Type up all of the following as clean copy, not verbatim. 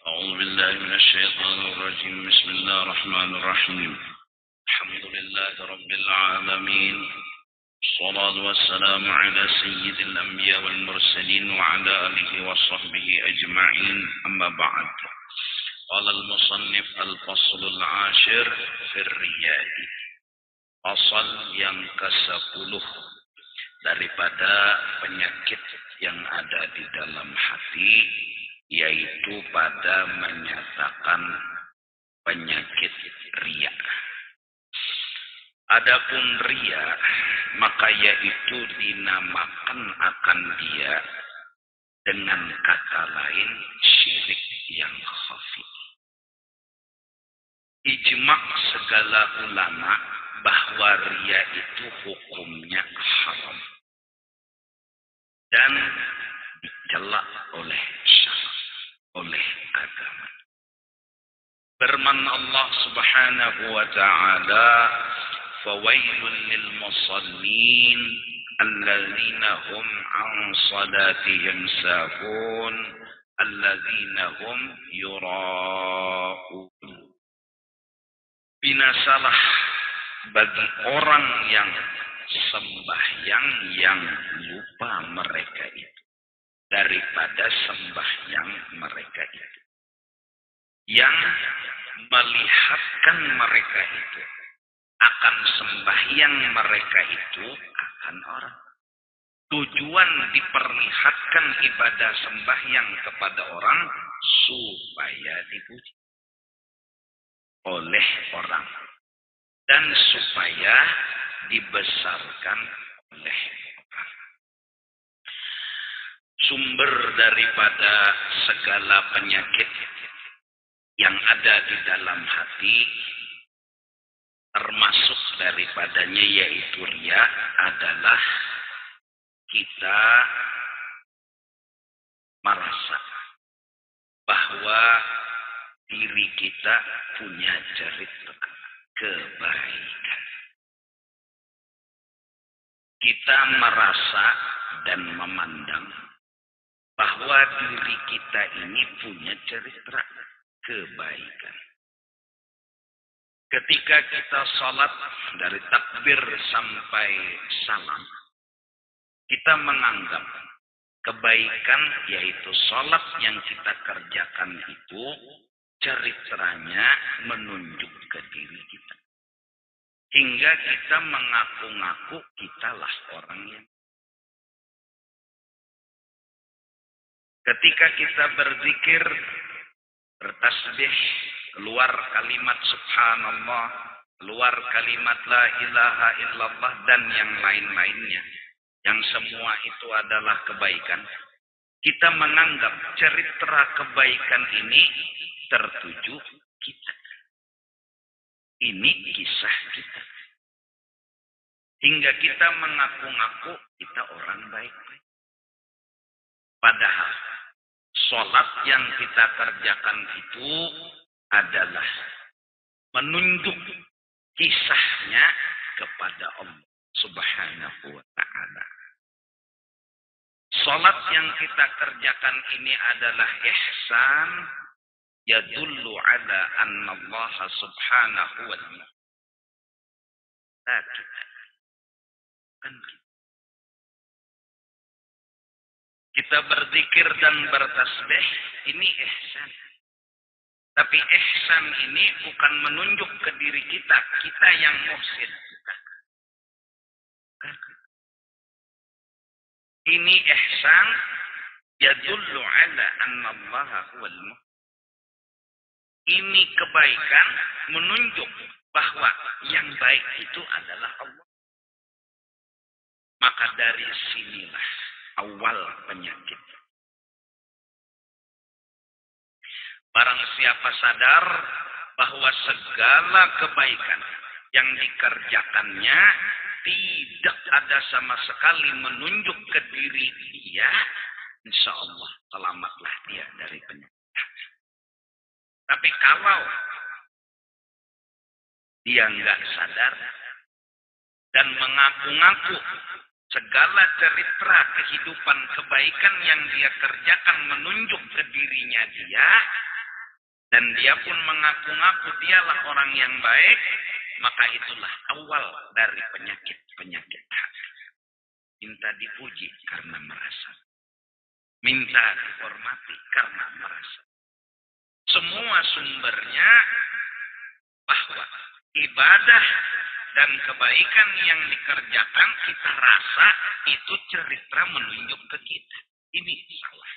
أعوذ بالله من الشيطان الرجيم. بسم الله الرحمن الرحيم. الحمد لله رب العالمين، الصلاة والسلام على سيد الأنبياء والمرسلين وعلى آله وصحبه أجمعين. أما بعد، قال المصنف الفصل العاشر في الرياء. Pasal yang ke-10 daripada penyakit yang ada di dalam hati, yaitu pada menyatakan penyakit riya. Adapun riya, maka yaitu dinamakan akan dia dengan kata lain syirik yang khafi. Ijma' segala ulama bahwa riya itu hukumnya haram dan dicela oleh syara, oleh agama. Firman Allah Subhanahu wa ta'ala, "Fawailul lil musallin alladzina hum 'an salatihim sahun alladzina hum yura'un." Binasalah bagi orang yang sembahyang yang lupa mereka itu daripada sembahyang mereka itu, yang melihatkan mereka itu akan sembahyang mereka itu akan orang. Tujuan diperlihatkan ibadah sembahyang kepada orang supaya dipuji oleh orang dan supaya dibesarkan oleh orang. Sumber daripada segala penyakit yang ada di dalam hati, termasuk daripadanya yaitu riya, adalah kita merasa bahwa diri kita punya cerita kebaikan. Kita merasa dan memandang bahwa diri kita ini punya cerita kebaikan. Ketika kita salat dari takbir sampai salam, kita menganggap kebaikan, yaitu salat yang kita kerjakan itu ceritanya menunjuk ke diri kita. Hingga kita mengaku-ngaku kitalah orang yang. Ketika kita berzikir, bertasbih, keluar kalimat subhanallah, keluar kalimat la ilaha illallah, dan yang lain-lainnya, yang semua itu adalah kebaikan, kita menganggap cerita kebaikan ini tertuju kita. Ini kisah kita. Hingga kita mengaku-ngaku kita orang baik-baik. Padahal sholat yang kita kerjakan itu adalah menunjuk kisahnya kepada Allah Subhanahu wa ta'ala. Sholat yang kita kerjakan ini adalah ihsan, yadullu ala anna Allah subhanahu wa ta'ala. Kita berzikir dan bertasbih, ini ihsan. Tapi ihsan ini bukan menunjuk ke diri kita, kita yang muhsin. Ini ihsan, yadullu ala anna Allah huwal muhsin. Ini kebaikan menunjuk bahwa yang baik itu adalah Allah. Maka dari sinilah awal penyakit. Barang siapa sadar bahwa segala kebaikan yang dikerjakannya tidak ada sama sekali menunjuk ke diri dia, insya Allah selamatlah dia dari penyakit. Tapi kalau dia nggak sadar dan mengaku-ngaku segala cerita kehidupan kebaikan yang dia kerjakan menunjuk ke dirinya dia, dan dia pun mengaku-ngaku dialah orang yang baik, maka itulah awal dari penyakit hati. Minta dipuji karena merasa. Minta dihormati karena merasa. Semua sumbernya bahwa ibadah dan kebaikan yang dikerjakan kita rasa itu cerita menunjuk ke kita. Ini salah.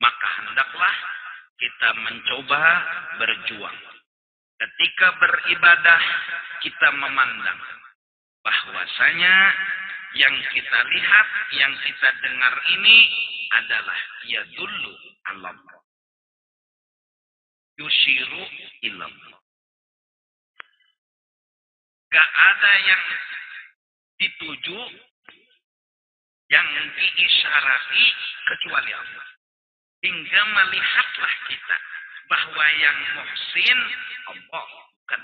Maka hendaklah kita mencoba berjuang. Ketika beribadah kita memandang bahwasanya yang kita lihat, yang kita dengar ini adalah yadullu ala Allah. Yushiru ilallah. Gak ada yang dituju, yang diisyarati kecuali Allah. Hingga melihatlah kita bahwa yang muhsin Allah bukan.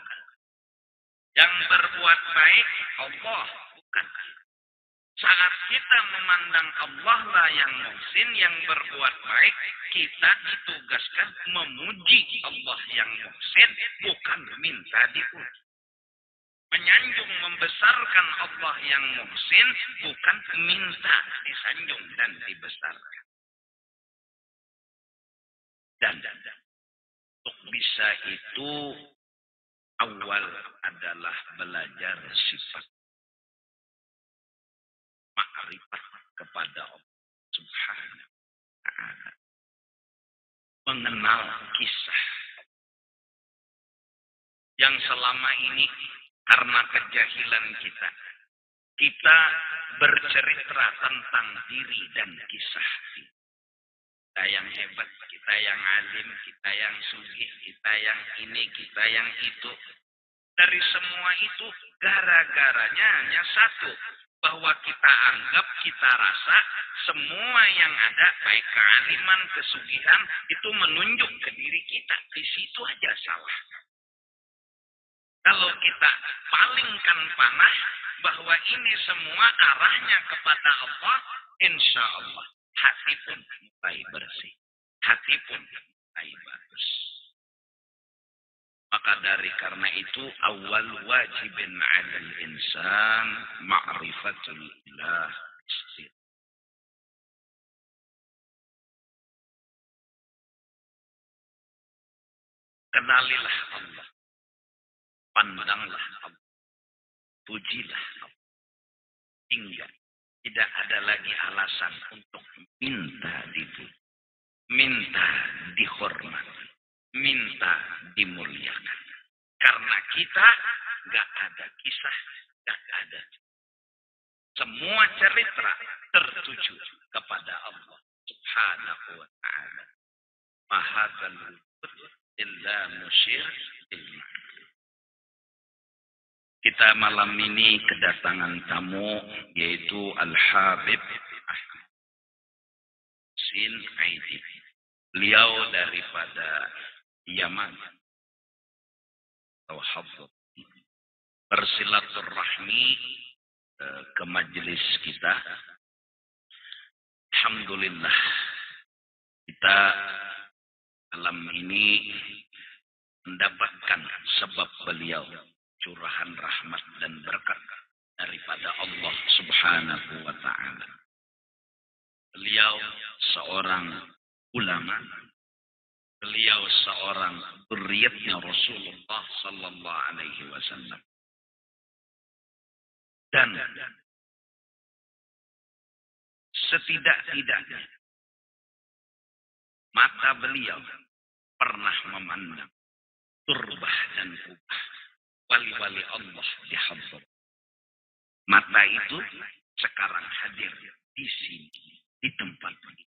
Yang berbuat baik Allah bukan. Saat kita memandang Allah lah yang muhsin, yang berbuat baik, kita ditugaskan memuji Allah yang muhsin, bukan minta dipuji. Menyanjung membesarkan Allah yang muhsin, bukan minta disanjung dan dibesarkan. Dan untuk bisa itu awal adalah belajar sifat ma'rifat kepada Allah Subhanahu wa ta'ala. Mengenal kisah yang selama ini karena kejahilan kita bercerita tentang diri dan kisah kita yang hebat, kita yang alim, kita yang sugih, kita yang ini, kita yang itu. Dari semua itu gara-garanya hanya satu, bahwa kita anggap, kita rasa semua yang ada baik kealiman, kesugihan itu menunjuk ke diri kita. Di situ aja salah. Kalau kita palingkan panah bahwa ini semua arahnya kepada Allah, insya Allah hati pun mulai bersih, hati pun mulai bagus. Maka dari karena itu awal wajibin 'alal insan ma'rifatul ilah. Kenalilah Allah, pandanglah Allah, pujilah Allah, hingga tidak ada lagi alasan untuk minta dipuji, minta dihormati, minta dimuliakan. Karena kita gak ada kisah, gak ada. Semua cerita tertuju kepada Allah Subhanahu wa ta'ala. Mahadzal wujud illa musyir ilma. Kita malam ini kedatangan tamu yaitu Al-Habib Sin Aidi. Beliau daripada Yaman. Bersilaturahmi ke majelis kita. Alhamdulillah kita malam ini mendapatkan sebab beliau curahan rahmat dan berkat daripada Allah Subhanahu wa ta'ala. Beliau seorang ulama, beliau seorang dzurriyyatnya Rasulullah sallallahu alaihi wasallam. Dan setidak-tidaknya mata beliau pernah memandang turbah dan kubah wali-wali Allah di hadrat. Mata itu sekarang hadir di sini, di tempat ini.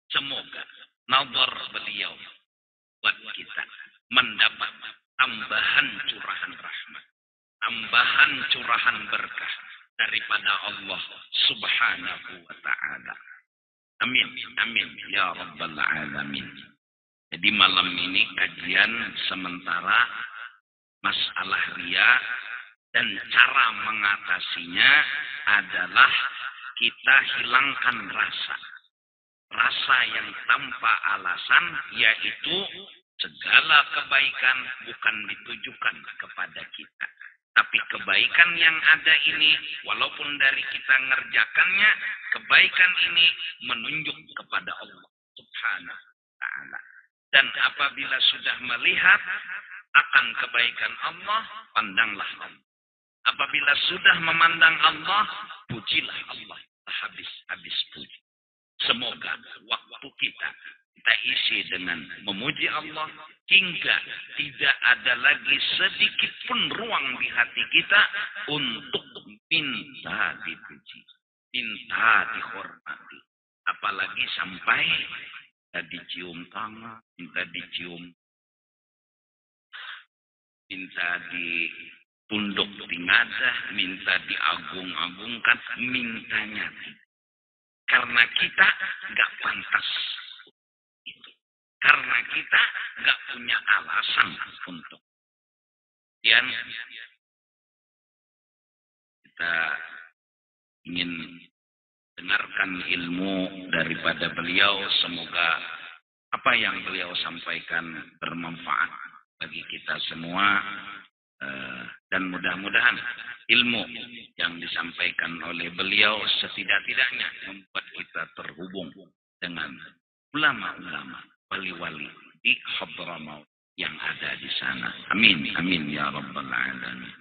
Semoga nazar beliau buat kita mendapat tambahan curahan rahmat, tambahan curahan berkah daripada Allah Subhanahu wa ta'ala. Amin, amin, ya Rabbal Alamin. Jadi malam ini kajian sementara masalah riya dan cara mengatasinya adalah kita hilangkan rasa. rasa yang tanpa alasan, yaitu segala kebaikan bukan ditujukan kepada kita. Tapi kebaikan yang ada ini, walaupun dari kita ngerjakannya, kebaikan ini menunjuk kepada Allah Subhanahu wa ta'ala. Dan apabila sudah melihat akan kebaikan Allah, pandanglah Allah. Apabila sudah memandang Allah, pujilah Allah. Habis puji. Semoga waktu kita isi dengan memuji Allah, hingga tidak ada lagi sedikit pun ruang di hati kita untuk minta dipuji, minta dihormati. Apalagi sampai minta dicium tangan, minta dicium, minta ditunduk di ngadah, minta diagung-agungkan, mintanya. Karena kita nggak pantas itu. Karena kita nggak punya alasan untuk. Dan kita ingin dengarkan ilmu daripada beliau. Semoga apa yang beliau sampaikan bermanfaat bagi kita semua. Dan mudah-mudahan ilmu yang disampaikan oleh beliau setidak-tidaknya membuat kita terhubung dengan ulama-ulama, wali-wali di Hadramaut yang ada di sana. Amin, amin ya rabbal alamin.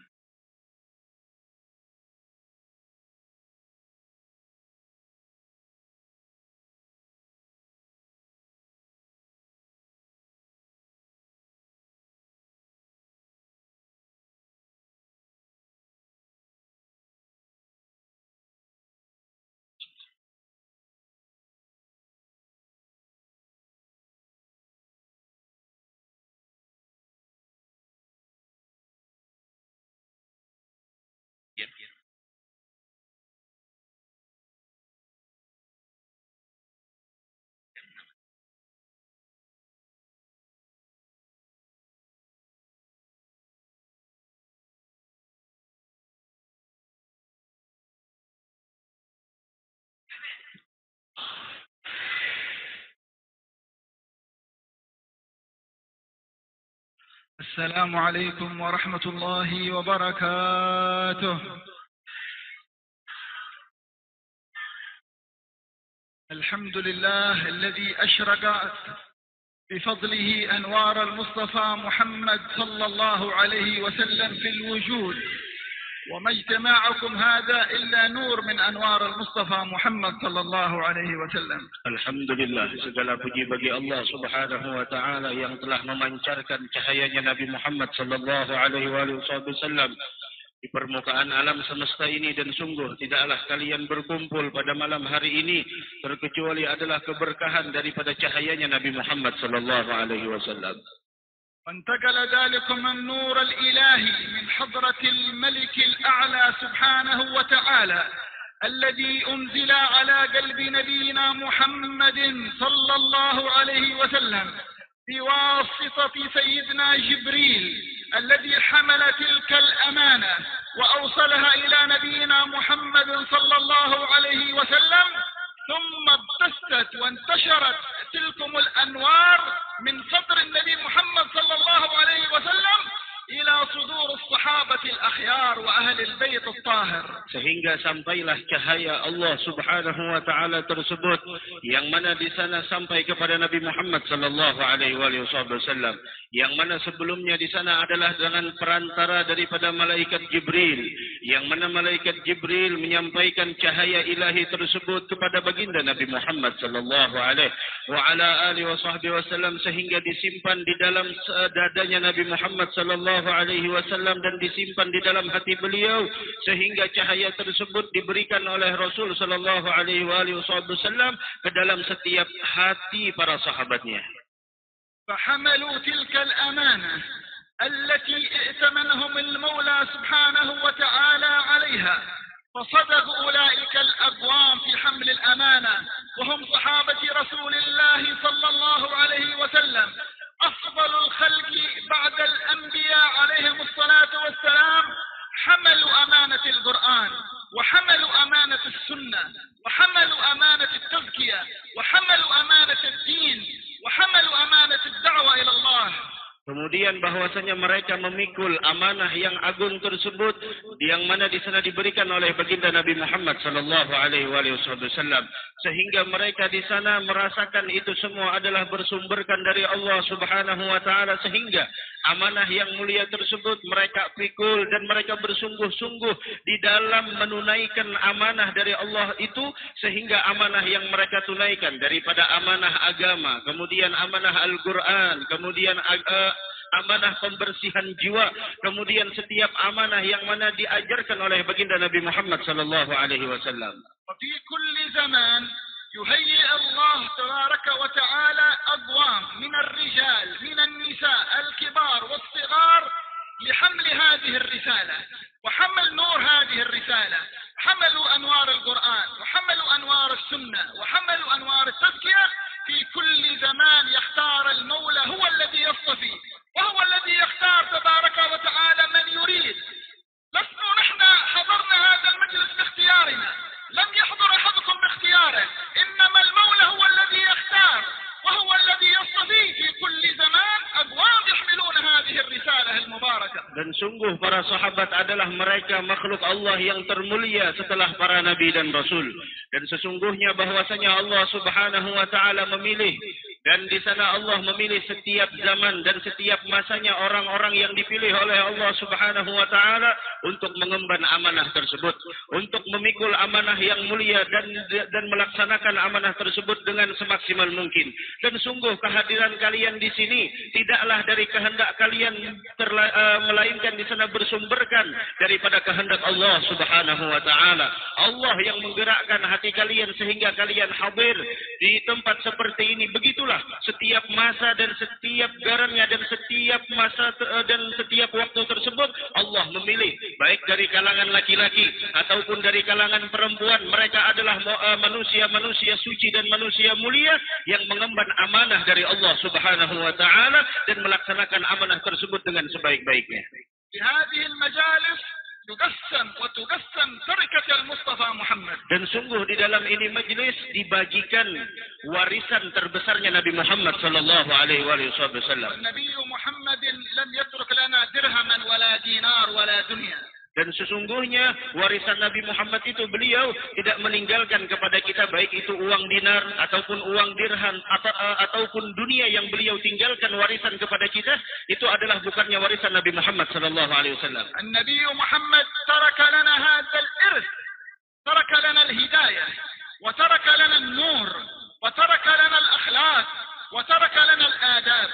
السلام عليكم ورحمة الله وبركاته. الحمد لله الذي أشرقت بفضله أنوار المصطفى محمد صلى الله عليه وسلم في الوجود، وما اجتماعكم هذا إلا نور من أنوار المصطفى محمد صلى الله عليه وسلم. Alhamdulillah, segala puji bagi Allah Subhanahu wa taala yang telah memancarkan cahayanya Nabi Muhammad sallallahu alaihi wasallam di permukaan alam semesta ini, dan sungguh tidaklah kalian berkumpul pada malam hari ini terkecuali adalah keberkahan daripada cahayanya Nabi Muhammad sallallahu alaihi wasallam. وانتقل ذلكم النور الإلهي من حضرة الملك الأعلى سبحانه وتعالى الذي أنزل على قلب نبينا محمد صلى الله عليه وسلم بواسطة سيدنا جبريل الذي حمل تلك الأمانة وأوصلها إلى نبينا محمد صلى الله عليه وسلم، ثم ابتست وانتشرت تلكم الأنوار من صدر النبي محمد صلى الله عليه وسلم إلى صدور الصحابة الأخيار وأهل البيت الطاهر. Sehingga sampailah cahaya Allah Subhanahu wa taala tersebut yang mana di sana sampai kepada Nabi Muhammad sallallahu alaihi wasallam, yang mana sebelumnya di sana adalah dengan perantara daripada malaikat Jibril, yang mana malaikat Jibril menyampaikan cahaya ilahi tersebut kepada baginda Nabi Muhammad sallallahu alaihi wasallam, sehingga disimpan di dalam dadanya Nabi Muhammad sallallahu alaihi wasallam dan disimpan di dalam hati beliau, sehingga cahaya tersebut diberikan oleh Rasul sallallahu alaihi wasallam ke dalam setiap hati para sahabatnya. فحملوا تلك الأمانة التي ائتمنهم المولى سبحانه وتعالى عليها، فصدق أولئك الأقوام في حمل الأمانة، وهم صحابة رسول الله صلى الله عليه وسلم، أفضل الخلق بعد الأنبياء عليهم الصلاة والسلام. حملوا أمانة القرآن، وحملوا أمانة السنة، وحملوا أمانة التزكية، وحملوا Kemudian bahwasanya mereka memikul amanah yang agung tersebut yang mana di sana diberikan oleh baginda Nabi Muhammad sallallahu alaihi wasallam, sehingga mereka di sana merasakan itu semua adalah bersumberkan dari Allah Subhanahu wa taala, sehingga amanah yang mulia tersebut mereka pikul dan mereka bersungguh-sungguh di dalam menunaikan amanah dari Allah itu, sehingga amanah yang mereka tunaikan daripada amanah agama, kemudian amanah Al-Quran, kemudian amanah pembersihan jiwa, kemudian setiap amanah yang mana diajarkan oleh baginda Nabi Muhammad sallallahu alaihi wasallam. وفي كل زمان يهيئ الله تبارك وتعالى أقوام من الرجال من النساء الكبار والصغار لحمل هذه الرسالة وحمل نور هذه الرسالة. حملوا أنوار القرآن وحملوا أنوار السنة وحملوا أنوار التزكية. في كل زمان يختار المولى، هو الذي يصطفي وهو الذي يختار تبارك وتعالى من يريد. لسنا نحن حضرنا هذا المجلس باختيارنا، لم يحضر أحدكم باختياره، إنما المولى هو الذي يختار وهو الذي يصطفي في كل زمان أقوام يحملون هذه الرسالة المباركة. Dan sungguh para sahabat adalah mereka makhluk Allah yang termulia setelah para nabi dan rasul. Dan sesungguhnya bahwasanya Allah Subhanahu wa taala memilih, dan di sana Allah memilih setiap zaman dan setiap masanya orang-orang yang dipilih oleh Allah Subhanahu wa taala untuk mengemban amanah tersebut, untuk memikul amanah yang mulia dan melaksanakan amanah tersebut dengan semaksimal mungkin. Dan sungguh kehadiran kalian di sini tidaklah dari kehendak kalian melainkan di sana bersumberkan daripada kehendak Allah Subhanahu wa taala. Allah yang menggerakkan hati kalian sehingga kalian hadir di tempat seperti ini. Begitulah setiap masa dan setiap garannya dan setiap masa dan setiap waktu tersebut Allah memilih, baik dari kalangan laki-laki ataupun dari kalangan perempuan. Mereka adalah manusia-manusia suci dan manusia mulia yang mengemban amanah dari Allah Subhanahu wa taala dan melaksanakan amanah tersebut dengan sebaik-baiknya. Di hadhihi al-majalis tuqassam tarikah al-Mustafa Muhammad. Dan sungguh di dalam ini majlis dibagikan warisan terbesarnya Nabi Muhammad sallallahu alaihi wasallam. Nabi Muhammad lam yatruk lana dirhaman wala dinar wala dunya. Dan sesungguhnya warisan Nabi Muhammad itu beliau tidak meninggalkan kepada kita baik itu uang dinar ataupun uang dirham ataupun dunia yang beliau tinggalkan warisan kepada kita, itu adalah bukannya warisan Nabi Muhammad sallallahu alaihi wasallam. Nabi Muhammad taraka lana hadzal irth, taraka lana al-hidayah, wa taraka lana an-nur, wa taraka lana al-akhlaq, wa taraka lana al-adab.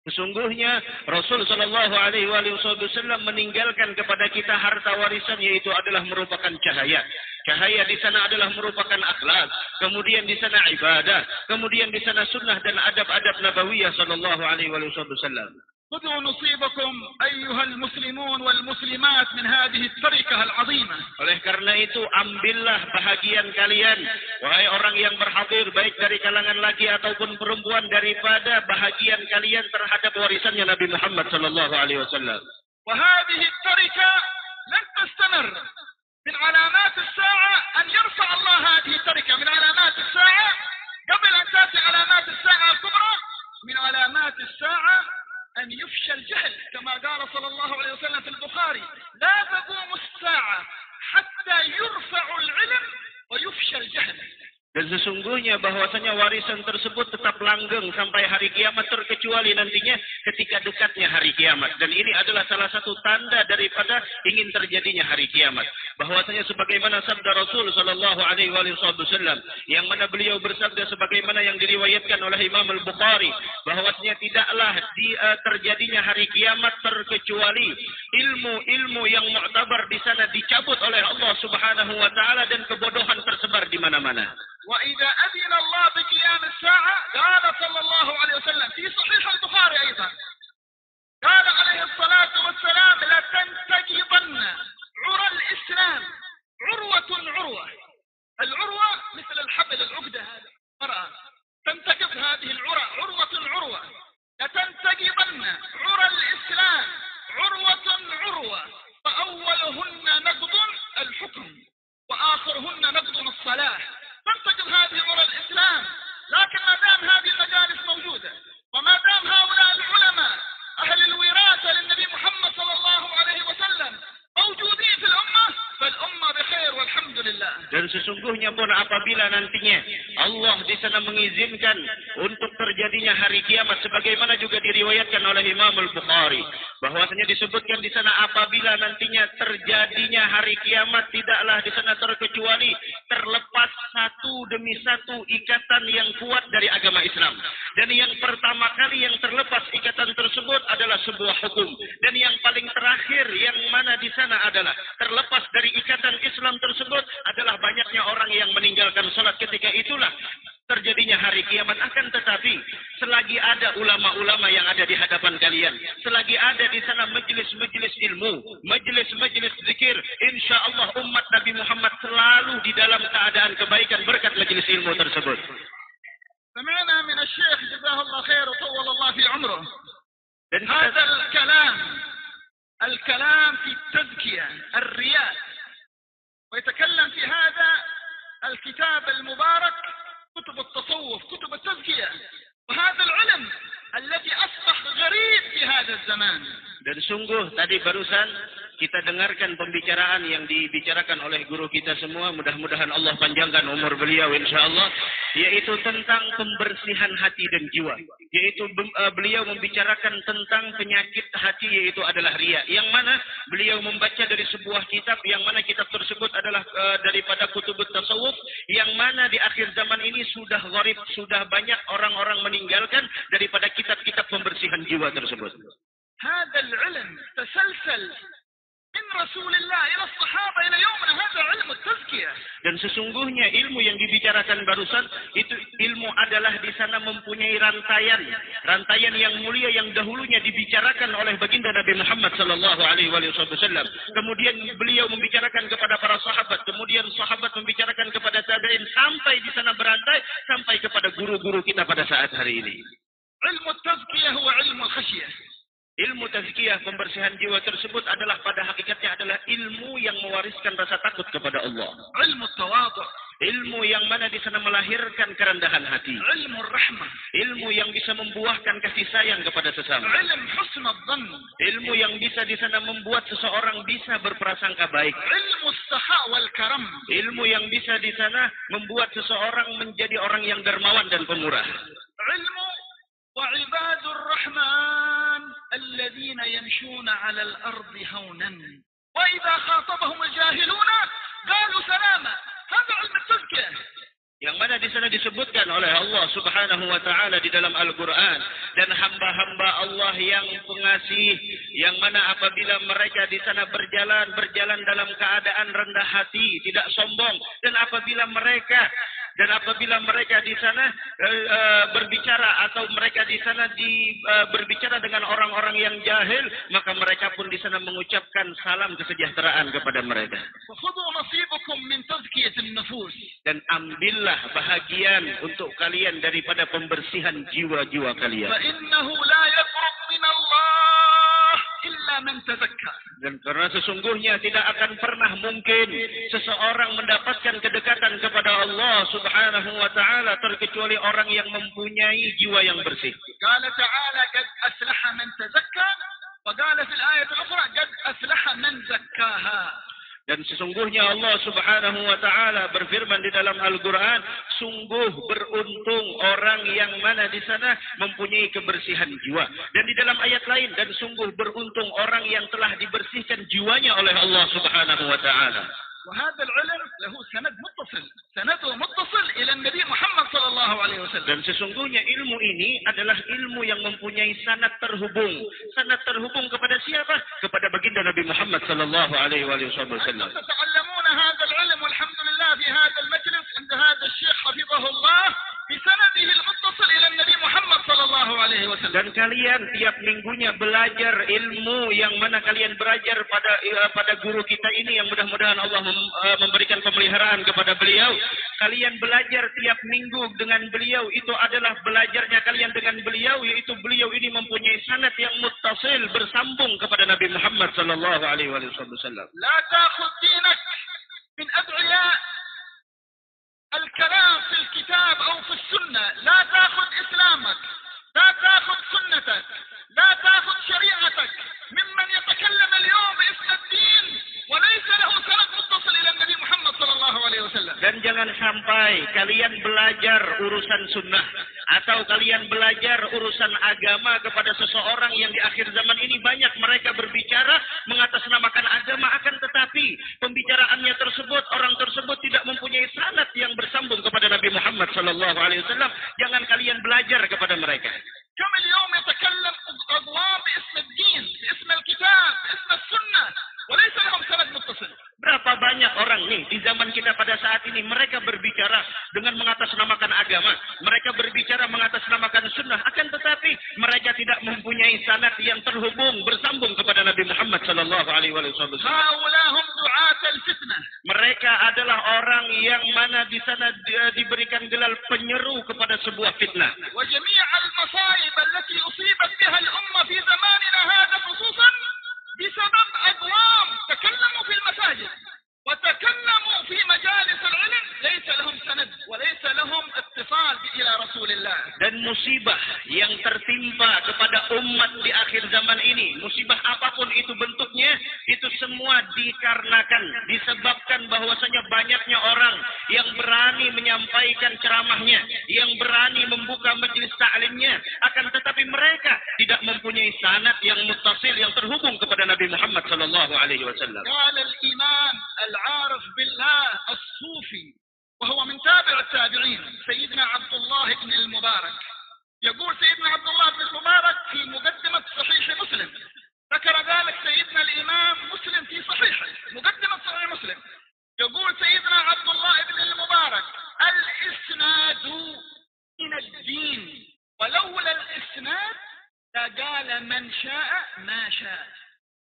Sesungguhnya Rasul sallallahu alaihi wasallam meninggalkan kepada kita harta warisan, yaitu adalah merupakan cahaya. Cahaya di sana adalah merupakan akhlak, kemudian di sana ibadah, kemudian di sana sunnah dan adab-adab nabawiyah sallallahu alaihi wasallam. خذوا نصيبكم أيها المسلمون والمسلمات من هذه التركة العظيمة. Oleh karena itu ambillah bahagian kalian, wahai orang yang berhadir baik dari kalangan laki ataupun perempuan, daripada bahagian kalian terhadap warisannya Nabi Muhammad sallallahu alaihi wasallam. وهذه التركة لن تستمر. من علامات الساعة أن يرفع الله هذه التركة. من علامات الساعة قبل أن تأتي علامات الساعة الكبرى، من علامات الساعة أن يفشى الجهل كما قال صلى الله عليه وسلم في البخاري: لا تقوم الساعة حتى يرفع العلم ويفشى الجهل. Dan sesungguhnya bahwasanya warisan tersebut tetap langgeng sampai hari kiamat, terkecuali nantinya ketika dekatnya hari kiamat. Dan ini adalah salah satu tanda daripada ingin terjadinya hari kiamat. Bahwasanya sebagaimana sabda Rasul sallallahu alaihi wasallam yang mana beliau bersabda sebagaimana yang diriwayatkan oleh Imam Al-Bukhari, bahwasanya tidaklah terjadinya hari kiamat terkecuali ilmu-ilmu yang mu'tabar di sana dicabut oleh Allah Subhanahu wa taala dan kebodohan tersebar di mana-mana. وإذا أذن الله بقيام الساعة قال صلى الله عليه وسلم في صحيح البخاري أيضا، قال عليه الصلاة والسلام: لتنتقضن عرى الإسلام عروة عروة. العروة مثل الحبل العقدة، هذا مرأة تنتقض هذه العرى عروة عروة. لتنتقضن عرى الإسلام عروة عروة، فأولهن نقض الحكم وآخرهن نقض الصلاة. تنتقض هذه عرى الإسلام، لكن ما دام هذه المجالس موجودة sesungguhnya pun apabila nantinya Allah di sana mengizinkan untuk terjadinya hari kiamat, sebagaimana juga diriwayatkan oleh Imam Al-Bukhari, bahwasanya disebutkan di sana apabila nantinya terjadinya hari kiamat, tidaklah di sana terkecuali terlepas satu demi satu ikatan yang kuat dari agama Islam. Dan yang pertama kali yang terlepas ikatan tersebut adalah sebuah hukum. Dan yang paling terakhir yang mana di sana adalah terlepas dari ikatan Islam tersebut adalah banyaknya orang yang meninggalkan salat. Ketika itulah terjadinya hari kiamat. Akan tetapi selagi ada ulama-ulama yang ada di hadapan kalian, selagi ada di sana majelis-majelis ilmu, majelis-majelis zikir, insyaallah umat Nabi Muhammad selalu di dalam keadaan kebaikan berkat majelis ilmu tersebut. سمعنا من الشيخ جزاه الله خير وطول الله في عمره dan هذا الكلام في التزكية الرياء، ويتكلم في هذا الكتاب المبارك كتب التصوف كتب التزكية، وهذا العلم الذي أصبح غريب في هذا الزمان. Dan sungguh tadi barusan kita dengarkan pembicaraan yang dibicarakan oleh guru kita semua, mudah-mudahan Allah panjangkan umur beliau insyaallah, yaitu tentang pembersihan hati dan jiwa. Yaitu beliau membicarakan tentang penyakit hati, yaitu adalah riya, yang mana beliau membaca dari sebuah kitab, yang mana kitab tersebut adalah daripada kutubut tasawuf, yang mana di akhir zaman ini sudah gharib, sudah banyak orang-orang meninggalkan daripada kitab-kitab pembersihan jiwa tersebut. هذا العلم تسلسل من رسول الله إلى الصحابة إلى يومنا، هذا علم التزكية. Dan sesungguhnya ilmu yang dibicarakan barusan itu ilmu adalah di sana mempunyai rantaian yang mulia yang dahulunya dibicarakan oleh baginda Nabi Muhammad sallallahu alaihi wasallam. Kemudian beliau membicarakan kepada para sahabat, kemudian sahabat membicarakan kepada tabi'in, sampai di sana berantai sampai kepada guru-guru kita pada saat hari ini. Ilmu tazkiyah huwa ilmu al-khasyah. Ilmu tazkiyah, pembersihan jiwa tersebut adalah pada hakikatnya adalah ilmu yang mewariskan rasa takut kepada Allah. Ilmu tawadhu', ilmu yang mana di sana melahirkan kerendahan hati. Ilmu rahmah, ilmu yang bisa membuahkan kasih sayang kepada sesama. Ilmu husnul dhann, ilmu yang bisa di sana membuat seseorang bisa berprasangka baik. Ilmu sakha wal karam, ilmu yang bisa di sana membuat seseorang menjadi orang yang dermawan dan pemurah. Ilmu وعباد الرحمن الذين يمشون على الأرض هونا وإذا خاطبهم الجاهلون قالوا سلاما. هذا علم التزكية. Yang mana di sana disebutkan oleh Allah Subhanahu wa taala di dalam Al-Qur'an, dan hamba-hamba Allah yang pengasih, yang mana apabila mereka di sana berjalan dalam keadaan rendah hati, tidak sombong, dan apabila mereka di sana berbicara atau mereka di sana berbicara dengan orang-orang yang jahil, maka mereka pun di sana mengucapkan salam kesejahteraan kepada mereka. Dan ambillah bahagian untuk kalian daripada pembersihan jiwa-jiwa kalian. Dan karena sesungguhnya tidak akan pernah mungkin seseorang mendapatkan kedekatan kepada Allah Subhanahu wa taala terkecuali orang yang mempunyai jiwa yang bersih. Qala ta'ala qad aflaha man tazakka wa qala fil ayati al-ukhra qad aflaha man zakkaha. Dan sesungguhnya Allah Subhanahu wa taala berfirman di dalam Al-Qur'an, sungguh beruntung orang yang mana di sana mempunyai kebersihan jiwa. Dan di dalam ayat lain, dan sungguh beruntung orang yang telah dibersihkan jiwanya oleh Allah Subhanahu wa taala. وهذا العلم له سند متصل، سنده متصل إلى النبي محمد صلى الله عليه وسلم. Dan sesungguhnya ilmu ini adalah ilmu yang mempunyai sanad terhubung. Sanad terhubung kepada siapa? Kepada baginda Nabi Muhammad sallallahu alaihi wasallam. تتعلمون هذا العلم والحمد لله في هذا المجلس عند هذا الشيخ حفظه الله بسنده المتصل إلى النبي محمد صلى الله عليه وسلم. Dan kalian tiap minggunya belajar ilmu yang mana kalian belajar pada guru kita ini yang mudah-mudahan Allah memberikan pemeliharaan kepada beliau. Kalian belajar tiap minggu dengan beliau, itu adalah belajarnya kalian dengan beliau, yaitu beliau ini mempunyai sanad yang muttasil, bersambung kepada Nabi Muhammad sallallahu alaihi wasallam. La ta'khudh dinak min ad'iya الكلام في الكتاب أو في السنة، لا تأخذ إسلامك، لا تأخذ سنتك، لا تأخذ شريعتك ممن يتكلم اليوم باسم الدين وليس له سند متصل إلى النبي محمد صلى الله عليه وسلم. Dan jangan sampai kalian belajar urusan sunnah atau kalian belajar urusan agama kepada seseorang yang di akhir zaman ini banyak mereka berbicara mengatasnamakan agama, akan tetapi pembicaraannya tersebut, orang tersebut tidak mempunyai sanad yang bersambung kepada Nabi Muhammad SAW. Jangan kalian belajar kepada mereka. كم اليوم يتكلم أضوام باسم الدين باسم الكتاب باسم السنة وليس لهم سند متصل. Berapa banyak orang nih di zaman kita pada saat ini mereka berbicara dengan mengatasnamakan agama, mereka berbicara mengatasnamakan sunnah, akan tetapi mereka tidak mempunyai sanad yang terhubung bersambung kepada Nabi Muhammad SAW. هؤلاء هم دعاة الفتنة. Mereka adalah orang yang mana di sana diberikan gelar penyeru kepada sebuah fitnah. وجميع المصائب التي أصيبت بها الأمة في زماننا هذا خصوصا بسبب أقوام تكلموا في المساجد وتكلموا في مجالس العلم ليس لهم سند وليس لهم اتصال إلى رسول الله. Dan musibah yang tertimpa kepada umat di akhir zaman ini, musibah apapun itu bentuknya, itu semua dikarenakan, disebabkan bahwasanya banyaknya orang yang berani menyampaikan ceramahnya, yang berani membuka majelis ta'limnya, akan tetapi mereka tidak mempunyai sanad yang muttasil, yang terhubung kepada Nabi Muhammad SAW. قال الإمام العارف بالله الصوفي وهو من تابع التابعين سيدنا عبد الله بن المبارك، يقول سيدنا عبد الله بن المبارك في مقدمة صحيح مسلم، ذكر ذلك سيدنا الإمام مسلم في صحيحه مقدمة صحيح مسلم، يقول سيدنا عبد الله بن المبارك الإسناد من الدين ولولا الإسناد لقال من شاء ما شاء.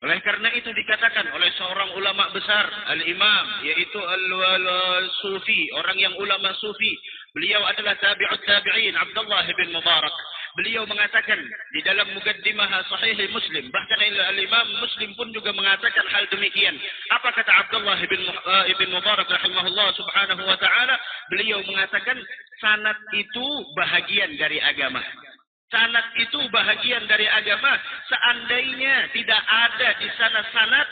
Oleh karena itu dikatakan oleh seorang ulama besar, al-imam, yaitu al-sufi, orang yang ulama sufi. Beliau adalah tabi'ut tabi'in, Abdullah bin Mubarak. Beliau mengatakan di dalam muqaddimah sahih Muslim, bahkan al-imam Muslim pun juga mengatakan hal demikian. Apa kata Abdullah bin Mubarak rahimahullah subhanahu wa ta'ala? Beliau mengatakan sanad itu bahagian dari agama. Sanad itu bahagian dari agama. Seandainya tidak ada di sana sanad,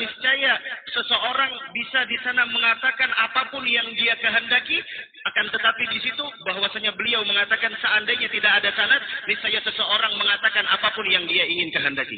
niscaya seseorang bisa di sana mengatakan apapun yang dia kehendaki. Akan tetapi di situ bahwasanya beliau mengatakan seandainya tidak ada sanad, niscaya seseorang mengatakan apapun yang dia ingin kehendaki.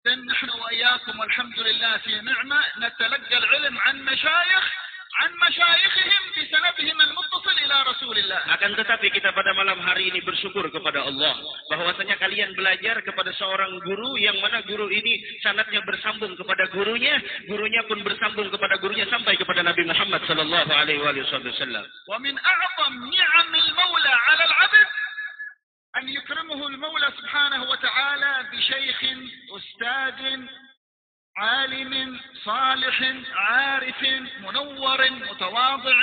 Dan nahnu wa iyyakum walhamdulillah fi ni'mah natalaqqa al-'ilm 'an masyayikh عن مشايخهم بسندهم المتصل إلى رسول الله. Akan tetapi kita pada malam hari ini bersyukur kepada Allah bahwasanya kalian belajar kepada seorang guru yang mana guru ini sanadnya bersambung kepada gurunya, gurunya pun bersambung kepada gurunya sampai kepada Nabi Muhammad sallallahu alaihi wasallam. Wa min a'zam ni'amil maula 'ala al-'abd an yukrimuhu al-maula subhanahu wa ta'ala bi shaykhin ustadin عالم صالح عارف منور متواضع.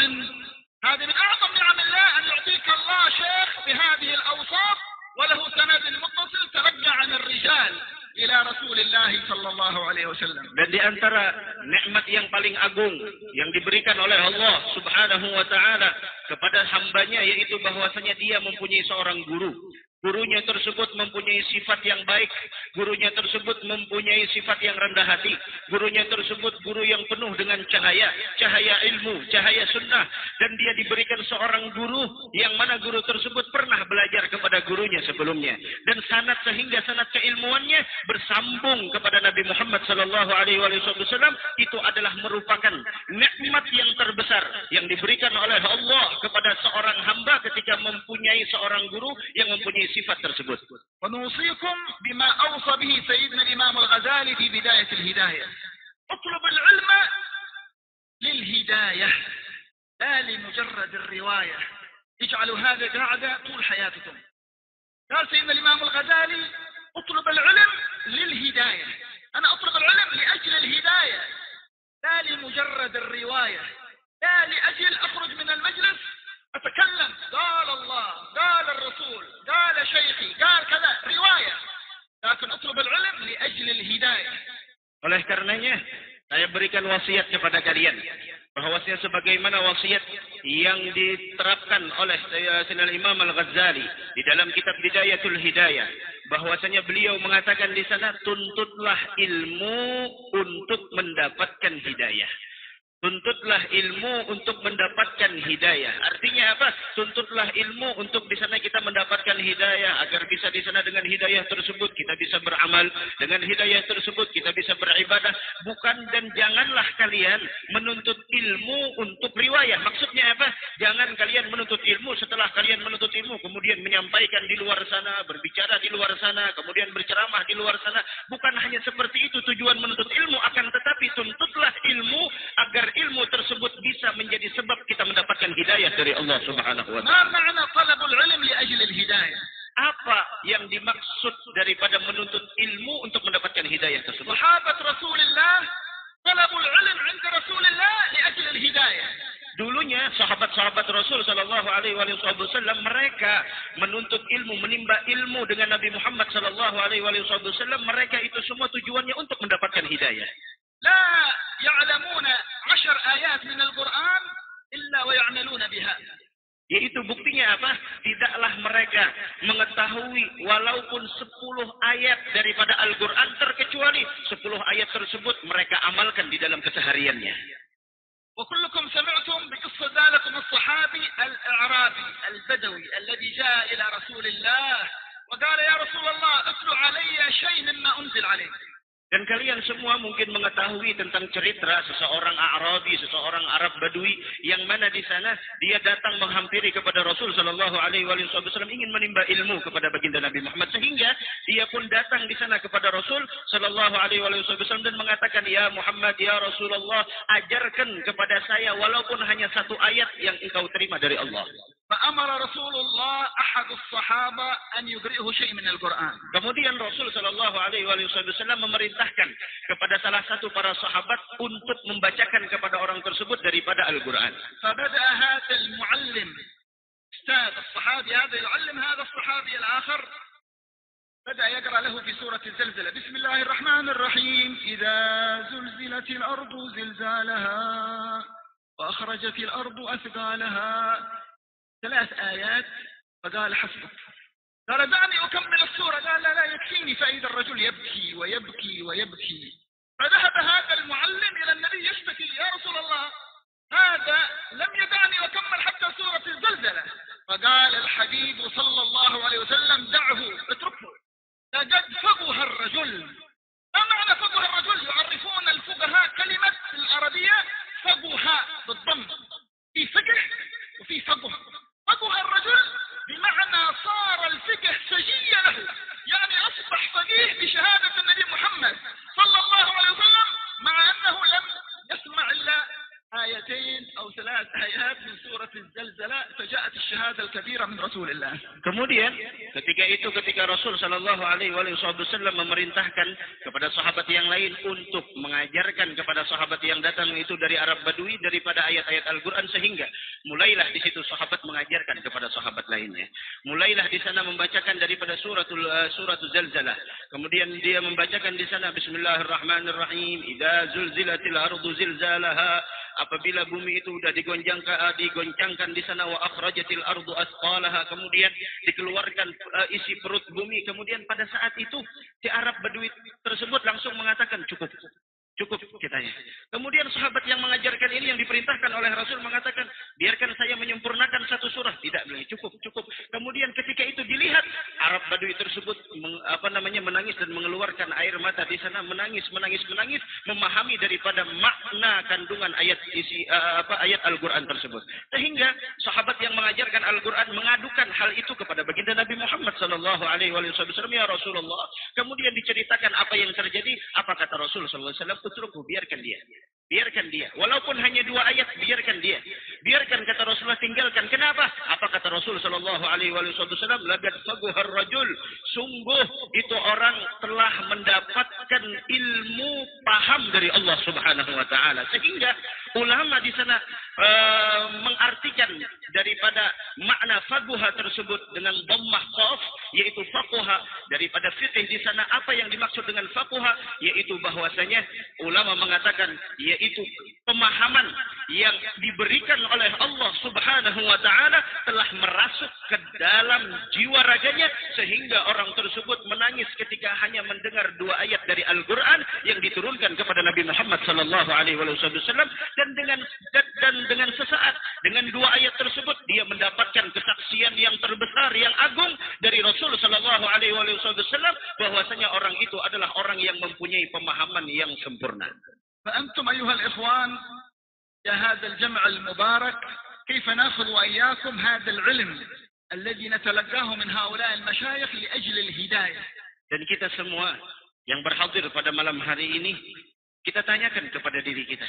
هذه من أعظم نعم الله أن يعطيك الله شيخ بهذه الأوصاف وله سند متصل ترجع عن الرجال إلى رسول الله صلى الله عليه وسلم. Dan di antara nikmat yang paling agung yang diberikan oleh Allah Subhanahu wa taala kepada hambanya yaitu bahwasanya dia mempunyai seorang guru. Gurunya tersebut mempunyai sifat yang baik, gurunya tersebut mempunyai sifat yang rendah hati, gurunya tersebut guru yang penuh dengan cahaya ilmu, cahaya sunnah, dan dia diberikan seorang guru yang mana guru tersebut pernah belajar kepada gurunya sebelumnya, dan sanad sehingga sanad keilmuannya bersambung kepada Nabi Muhammad sallallahu alaihi wasallam. Itu adalah merupakan nikmat yang terbesar yang diberikan oleh Allah kepada seorang hamba ketika mempunyai seorang guru yang mempunyai sifat tersebut. ونوصيكم بما أوصى به سيدنا الإمام الغزالي في بداية الهداية. اطلب العلم للهداية لا لمجرد الرواية. اجعلوا هذا قاعدة طول حياتكم. قال سيدنا الإمام الغزالي اطلب العلم للهداية. أنا أطلب العلم لأجل الهداية لا لمجرد الرواية، لا لأجل أخرج من المجلس أتكلم قال الله قال الرسول قال شيخي قال كذا رواية، لكن أطلب العلم لأجل الهداية. Oleh karenanya saya berikan wasiat kepada kalian bahwasanya sebagaimana wasiat yang diterapkan oleh Sayyidina Imam Al-Ghazali di dalam kitab Bidayatul Hidayah, bahwasanya beliau mengatakan di sana tuntutlah ilmu untuk mendapatkan hidayah. Tuntutlah ilmu untuk mendapatkan hidayah. Artinya apa? Tuntutlah ilmu untuk di sana kita mendapatkan hidayah. Agar bisa di sana dengan hidayah tersebut kita bisa beramal. Dengan hidayah tersebut kita bisa beribadah. Bukan dan janganlah kalian menuntut ilmu untuk riwayah. Maksudnya apa? Jangan kalian menuntut ilmu setelah kalian menuntut ilmu. Kemudian menyampaikan di luar sana. Berbicara di luar sana. Kemudian berceramah di luar sana. Bukan hanya seperti itu tujuan menuntut ilmu. Akan tetapi tuntutlah ilmu agar ilmu tersebut bisa menjadi sebab kita mendapatkan hidayah dari Allah Subhanahu wa ما taala. معنى طلب العلم لأجل الهداية؟ Apa yang dimaksud daripada menuntut ilmu untuk mendapatkan hidayah tersebut? صحابة رسول الله طلبوا العلم عند رسول الله لأجل الهداية. Dulunya sahabat-sahabat Rasul sallallahu alaihi wasallam mereka menuntut ilmu, menimba ilmu dengan Nabi Muhammad sallallahu alaihi wasallam, mereka itu semua tujuannya untuk mendapatkan hidayah. لا يعلمون 10 آيات من القرآن إلا ويعملون بها. Yaitu buktinya apa? Tidaklah mereka mengetahui walaupun 10 ayat daripada Al-Quran terkecuali 10 ayat tersebut mereka amalkan di dalam kesehariannya. وكلكم سمعتم بقصة ذلكم الصحابي الأعرابي البدوي الذي جاء إلى رسول الله وقال يا رسول الله اتلو علي شيء مما أنزل عليك. Dan kalian semua mungkin mengetahui tentang cerita seseorang Arabi, seseorang Arab Badui yang mana di sana dia datang menghampiri kepada Rasul sallallahu alaihi wasallam ingin menimba ilmu kepada baginda Nabi Muhammad, sehingga dia pun datang di sana kepada Rasul sallallahu alaihi wasallam dan mengatakan, "Ya Muhammad, ya Rasulullah, ajarkan kepada saya walaupun hanya 1 ayat yang engkau terima dari Allah." فأمر رسول الله أحد الصحابة أن يقرئه شيء من القرآن. Kemudian Rasul sallallahu alaihi wasallam memerintahkan kepada salah satu para sahabat untuk membacakan kepada orang tersebut daripada Al-Qur'an. فبدأ هذا المعلم أستاذ الصحابي هذا يعلم هذا الصحابي الآخر، بدأ يقرأ له في سورة الزلزلة. بسم الله الرحمن الرحيم إذا زلزلت الأرض زلزالها وأخرجت الأرض أثقالها. 3 آيات. فقال حسبك. قال دعني أكمل السورة. قال لا يكفيني. فإذا الرجل يبكي ويبكي ويبكي. فذهب هذا المعلم إلى النبي يشتكي، يا رسول الله هذا لم يدعني أكمل حتى سورة الزلزلة. فقال الحبيب صلى الله عليه وسلم دعه اتركه، لقد فقه الرجل. ما معنى فقه الرجل؟ يعرفون الفقهاء كلمة العربية فقه بالضم، في فقه وفي فقه. فقه الرجل بمعنى صار الفقه سجيا له، يعني أصبح فقيه بشهادة النبي محمد صلى الله عليه وسلم، مع أنه لم يسمع إلا 2 أو 3 آيات من سورة الزلزلة، فجاءت الشهادة الكبيرة من رسول الله. Kemudian ketika Rasul sallallahu alaihi wasallam memerintahkan kepada sahabat yang lain untuk mengajarkan kepada sahabat yang datang itu dari Arab Badui daripada ayat-ayat Al-Qur'an, sehingga mulailah di situ sahabat mengajarkan kepada sahabat lainnya. Mulailah di sana membacakan daripada suratul Zalzalah. Kemudian dia membacakan di sana Bismillahirrahmanirrahim, idza zulzilatil ardu zilzalaha. Apabila bumi itu sudah digoncangkan di sana, wa akhrajatil ardu asqalaha, kemudian dikeluarkan isi perut bumi. Kemudian pada saat itu si Arab Badui tersebut langsung mengatakan cukup kitanya. Kemudian sahabat yang mengajarkan ini yang diperintahkan oleh Rasul mengatakan, biarkan saya menyempurnakan 1 surah. Tidak, cukup. Kemudian ketika itu dilihat Arab Badui tersebut menangis dan mengeluarkan air mata di sana, menangis, memahami daripada makna kandungan ayat Al-Qur'an tersebut. Sehingga sahabat yang mengajarkan Al-Qur'an mengadukan hal itu kepada baginda Nabi Muhammad sallallahu alaihi wasallam, ya Rasulullah. Kemudian diceritakan apa yang terjadi. Apa kata Rasul sallallahu alaihi wasallam? Utruku, biarkan dia. Walaupun hanya 2 ayat, biarkan dia. Biarkan, kata Rasulullah, tinggalkan. Kenapa? Apa kata Rasul sallallahu alaihi wasallam? Laqad faqaha rajul. Sungguh itu orang telah mendapatkan ilmu paham dari Allah Subhanahu wa taala. Sehingga ulama di sana mengartikan daripada makna faquha tersebut dengan dhammah qaf, yaitu faquha. Daripada fikih di sana apa yang dimaksud dengan faquha, yaitu bahwasanya ulama mengatakan yaitu pemahaman yang diberikan oleh Allah Subhanahu wa taala telah merasuk ke dalam jiwa raganya sehingga orang tersebut menangis ketika hanya mendengar 2 ayat dari Al-Qur'an yang diturunkan kepada Nabi Muhammad sallallahu alaihi wasallam, dan dengan sesaat dengan 2 ayat tersebut dia mendapatkan kesaksian yang terbesar yang agung dari Rasul sallallahu alaihi wasallam bahwasanya orang itu adalah orang yang mempunyai pemahaman yang sempurna. فأنتم أيها الإخوان يا هذا الجمع المبارك كيف نأخذ وإياكم هذا العلم الذي نتلقاه من هؤلاء المشايخ لأجل الهداية. Dan kita semua yang berhadir pada malam hari ini, kita tanyakan kepada diri kita,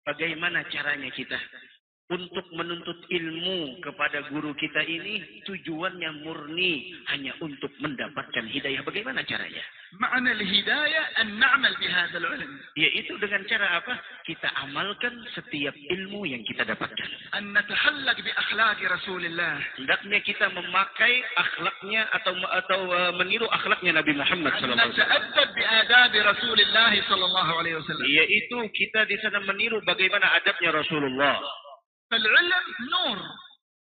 bagaimana caranya kita untuk menuntut ilmu kepada guru kita ini tujuannya murni hanya untuk mendapatkan hidayah. Bagaimana caranya? معنى الهداية أن نعمل بهذا العلم. Yaitu dengan cara apa? Kita amalkan setiap ilmu yang kita dapatkan. أن نتخلق بأخلاق رسول الله. Hendaknya kita memakai akhlaknya atau meniru akhlaknya Nabi Muhammad أن sallallahu alaihi wasallam. نتأدب بآداب رسول الله صلى الله عليه وسلم. Yaitu kita di sana meniru bagaimana adabnya Rasulullah. فالعلم نور.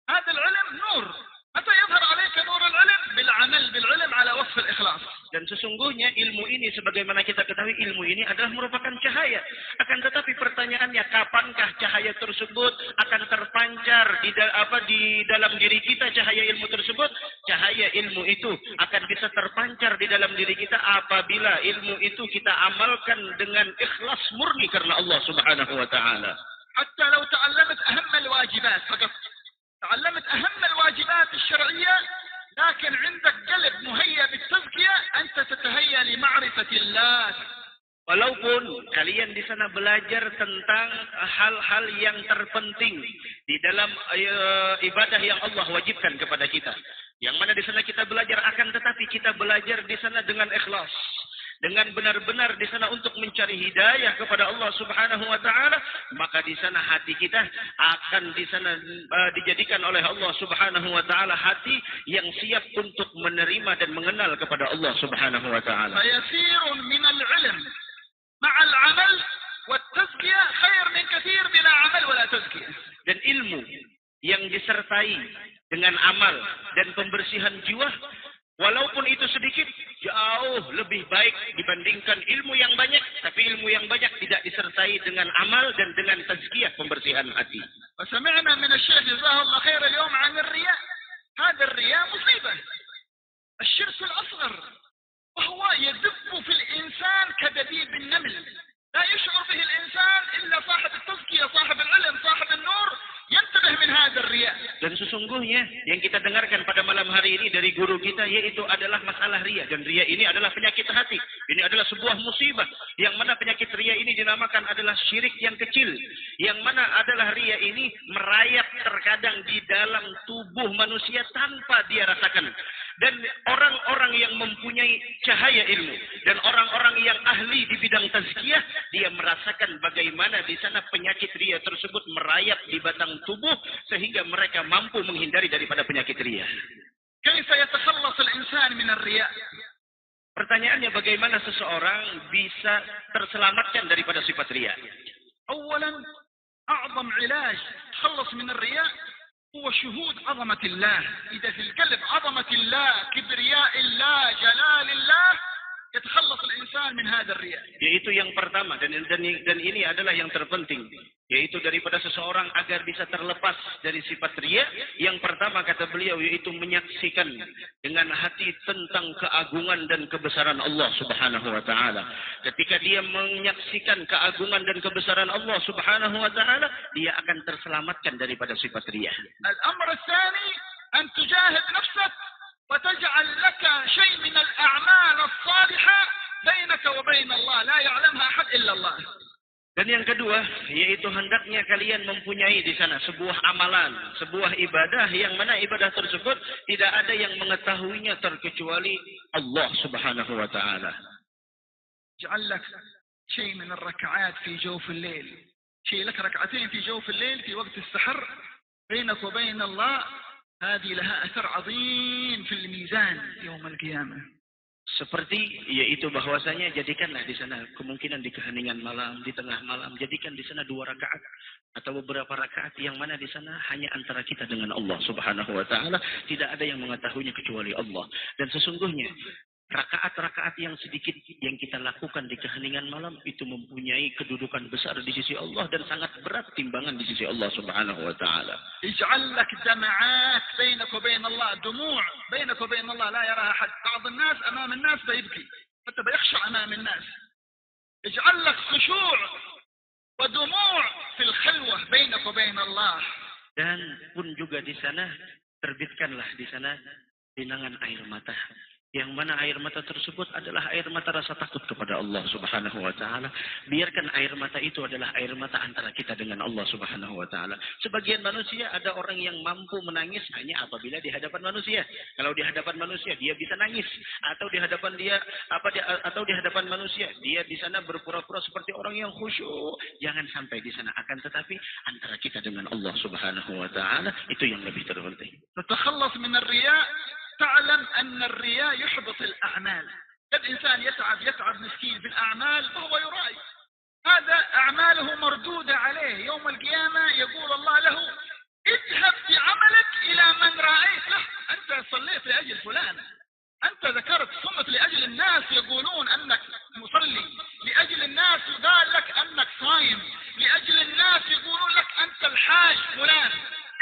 هذا العلم نور. متى يظهر عليك نور العلم؟ بالعمل بالعلم على وصف الإخلاص. Dan sesungguhnya ilmu ini sebagaimana kita ketahui ilmu ini adalah merupakan cahaya. Akan tetapi pertanyaannya kapankah cahaya tersebut akan terpancar di dalam diri kita cahaya ilmu tersebut? Cahaya ilmu itu akan bisa terpancar di dalam diri kita apabila ilmu itu kita amalkan dengan ikhlas murni karena Allah Subhanahu wa taala. حتى لو تعلمت أهم الواجبات فقط تعلمت أهم الواجبات الشرعية لكن عندك قلب مهيأ بالتزكية أنت تتهيأ لمعرفة الله. Walaupun kalian di sana belajar tentang hal-hal yang terpenting di dalam ibadah yang Allah wajibkan kepada kita, yang mana di sana kita belajar, akan tetapi kita belajar di sana dengan ikhlas, dengan benar-benar di sana untuk mencari hidayah kepada Allah Subhanahu wa taala, maka di sana hati kita akan di sana dijadikan oleh Allah Subhanahu wa taala hati yang siap untuk menerima dan mengenal kepada Allah Subhanahu wa taala. فيسير من العلم مع العمل والتزكية خير من كثير بلا عمل ولا تزكية. Dan ilmu yang disertai dengan amal dan pembersihan jiwa, walaupun itu sedikit, jauh lebih baik dibandingkan ilmu yang banyak, tapi ilmu yang banyak tidak disertai dengan amal dan dengan tazkiyah pembersihan hati. وسمعنا من الشيخ جزاه الله خير اليوم عن الرياء. هذا الرياء مصيبة. الشرك الأصغر وهو يدب في الإنسان كدبيب النمل. لا يشعر به الإنسان إلا صاحب التزكية صاحب العلم صاحب النور ينتبه من هذا الرياء. Dan sesungguhnya yang kita dengarkan pada malam hari ini dari guru kita yaitu adalah masalah riya. Dan riya ini adalah penyakit hati. Ini adalah sebuah musibah. Yang mana penyakit riya ini dinamakan adalah syirik yang kecil. Yang mana adalah riya ini merayap terkadang di dalam tubuh manusia tanpa dia rasakan. Dan orang-orang yang mempunyai cahaya ilmu dan orang-orang yang ahli di bidang tazkiyah, dia merasakan bagaimana di sana penyakit riya tersebut merayap di batang tubuh sehingga mereka mampu menghindari daripada penyakit riya. كيف يتخلص الإنسان من الرياء؟ Pertanyaannya, bagaimana seseorang bisa terselamatkan daripada sifat riya? أولا أعظم علاج تخلص من الرياء هو شهود عظمة الله. إذا في القلب عظمة الله كبرياء الله جلال الله يتخلص الإنسان من هذا الرياء. Yaitu yang pertama dan ini adalah yang terpenting, yaitu daripada seseorang agar bisa terlepas dari sifat riya. Yang pertama kata beliau yaitu menyaksikan dengan hati tentang keagungan dan kebesaran Allah Subhanahu wa taala. Ketika dia menyaksikan keagungan dan kebesaran Allah Subhanahu wa taala, dia akan terselamatkan daripada sifat riya. Al-amr ats-tsani an tujahid nafsak وتجعل لك شيء من الأعمال الصالحة بينك وبين الله لا يعلمها أحد إلا الله. Dan yang kedua, yaitu hendaknya kalian mempunyai di sana sebuah amalan, sebuah ibadah yang mana ibadah tersebut tidak ada yang mengetahuinya terkecuali Allah Subhanahu wa taala. اجعل لك شيء من الركعات في جوف الليل شيء لك ركعتين في جوف الليل في وقت السحر بينك وبين الله هذه لها أثر عظيم في الميزان يوم القيامة. Seperti yaitu bahwasanya jadikanlah di sana kemungkinan di keheningan malam, di tengah malam, jadikan di sana 2 rakaat atau beberapa rakaat yang mana di sana hanya antara kita dengan Allah Subhanahu wa taala, tidak ada yang mengetahuinya kecuali Allah. Dan sesungguhnya rakaat-rakaat yang sedikit yang kita lakukan di keheningan malam itu mempunyai kedudukan besar di sisi Allah dan sangat berat timbangan di sisi Allah Subhanahu wa taala. اجعل لك دمعات بينك وبين الله، دموع بينك وبين الله لا يراها أحد. بعض الناس أمام الناس بيبكي حتى بيخشع أمام الناس. اجعل لك خشوع ودموع في الخلوة بينك وبين الله. Dan pun juga di sana terbitkanlah di sana genangan air mata. Yang mana air mata tersebut adalah air mata rasa takut kepada Allah Subhanahu wa taala. Biarkan air mata itu adalah air mata antara kita dengan Allah Subhanahu wa taala. Sebagian manusia ada orang yang mampu menangis hanya apabila di hadapan manusia. Kalau di hadapan manusia dia bisa nangis, atau di hadapan atau di hadapan manusia dia di sana berpura-pura seperti orang yang khusyuk. Jangan sampai di sana, akan tetapi antara kita dengan Allah Subhanahu wa taala itu yang lebih terpenting. تتخلص من الرياء. تعلم أن الرياء يحبط الأعمال. قد إنسان يتعب مسكين في الأعمال وهو يرائي، هذا أعماله مردودة عليه يوم القيامة. يقول الله له اذهب بعملك إلى من رأيت له، أنت صليت لأجل فلان، أنت ذكرت صمت لأجل الناس يقولون أنك مصلي، لأجل الناس يقال لك أنك صايم، لأجل الناس يقولون لك أنت الحاج فلان،